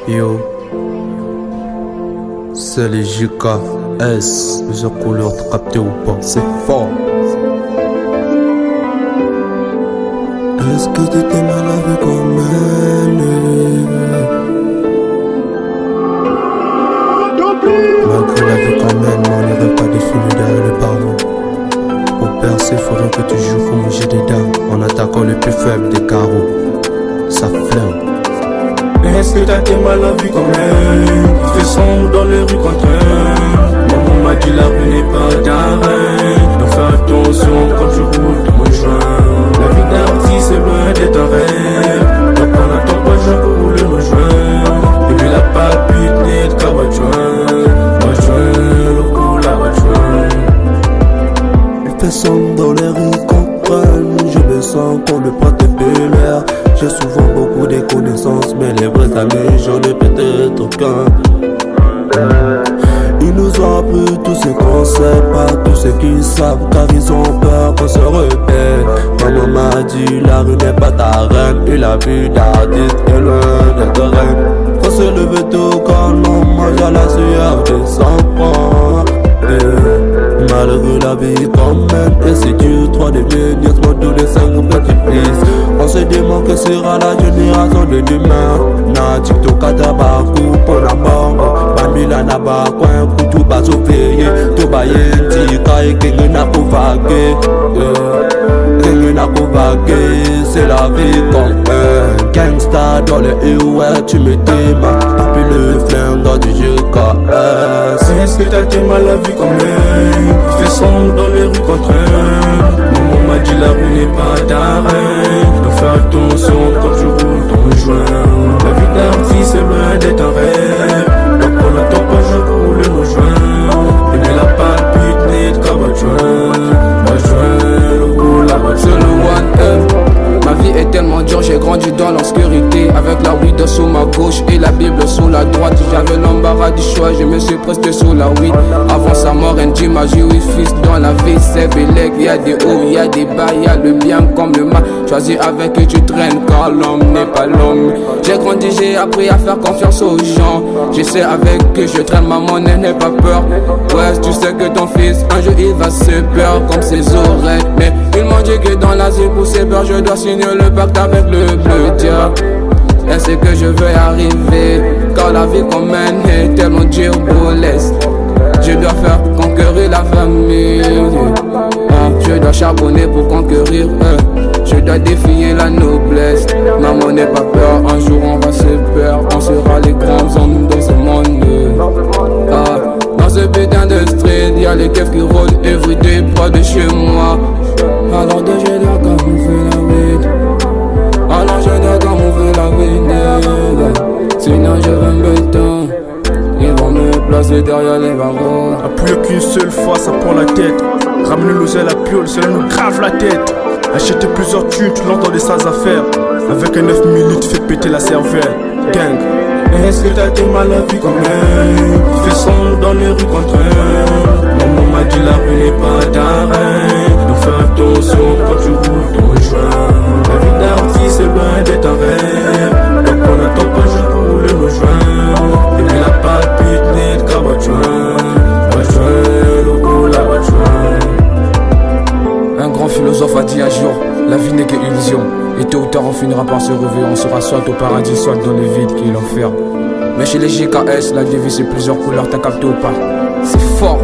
Yo, c'est les JKS, les couleurs t'as capté ou pas, c'est fort. Est-ce que t'étais mal à la vie comme elle? Malgré la vie comme elle, on n'irait pas défini derrière les barreaux. Pour percer, faudrait que tu joues comme j'ai des dames, en attaquant le plus faible des carreaux. Ça flingue. Est-ce que t'as été mal à la vie comme elle? Il fait sombre dans les rues contre elle. Maman m'a dit la rue n'est pas d'arrêt, donc fais attention quand tu roules dans le joint. La vie d'artiste c'est loin d'être un rêve, donc on n'attend pas je pour rouler nos joints. Et puis la palpite n'est de cabajoin, le roule la voiture. Il fait sombre dans les rues contre elle. Je me sens qu'on le prend tes pélaires. J'ai souvent beaucoup de connaissances, mais les vrais amis, j'en ai peut-être aucun. Ils nous ont appris tout ce qu'on sait, pas tous ceux qui savent, car ils ont peur qu'on se répète. Maman m'a dit, la rue n'est pas ta reine, et la vie d'artiste est loin d'être reine. Faut se lever tôt quand on mange à la sueur des enfants. Malgré la vie quand même, et c'est dur, 3 de mes nièces m'ont donné 5 petits-fils. On se demande que sera la génération de demain. Na TikTok à tabakou pour la mort. Bamila na ba coin kutu ba sofeye. To ba yenti kai kengue na kovague. Kengue na kovague, c'est la vie comme un gangsta dans le ouais tu me démarres. Papi le flingue du JKS. Est-ce que t'as été mal à la vie comme elle? Il fait sombre dans les rues contre elle. Maman m'a dit la rue n'est pas d'arrêt, donc fais attention quand tu roules dans le joint. La vie d'artiste c'est loin d'être un rêve, donc on n'attend pas je pour rouler nos joints. Et puis la palpite n'est de cabajoin, le roule la voiture. C'est le 1M. Ma vie est tellement dure, j'ai grandi dans l'obscurité, avec la weed sous ma gauche et la Bible sous la droite. J'avais l'embarras du choix, je me suis presté sous la weed. Avant sa mort, Andy m'a dit oui fils, dans la vie c'est bélec. Y'a des hauts, y'a des bas, y'a le bien comme le mal. Choisis avec qui tu traînes, car l'homme n'est pas l'homme. J'ai grandi, j'ai appris à faire confiance aux gens. Je sais avec qui je traîne, maman n'aie pas peur. Ouais, tu sais que ton fils, un jour il va se perdre comme ses oreilles. Mais ils m'ont dit que dans l'asile pour ses peurs, je dois signer le pacte avec le bleu diable. Et c'est que je veux arriver, car la vie qu'on mène est tellement dure pour l'est. Je dois faire conquérir la famille. Je dois charbonner pour conquérir. Je dois défier la noblesse. Maman n'aie pas peur, un jour on va se perdre. On sera les grands hommes dans ce monde. Dans ce putain de street, y'a les keufs qui rôdent everyday près de chez moi. Alors de je dois camoufler la weed. Alors je dois camoufler la weed. Sinon je vais me béton. Ils vont me placer derrière les barreaux. Appuyer qu'une seule fois ça prend la tête. Ramener l'oseille à la piole, cela nous grave la tête. Acheter plusieurs thunes, tu l'entends des sales affaires. Avec un 9 mm, tu fais péter la cervelle. Gang. Est-ce que t'as été mal à la vie comme elle? Il fait sombre dans les rues contre elle. Maman m'a dit la rue n'est pas d'arrêt, donc fais attention quand tu roules dans le joint. La vie d'artiste c'est loin d'être un rêve, donc on n'attend pas juste pour rouler nos joints. Et puis la palpite n'est de cabajoin, le roule la voiture. Un grand philosophe a dit un jour, la vie n'est qu'illusion. Et tôt ou tard on finira par se réveiller, on sera soit au paradis, soit dans le vide qui est l'enfer. Mais chez les JKS, la devise c'est plusieurs couleurs, t'as capté ou pas? C'est fort.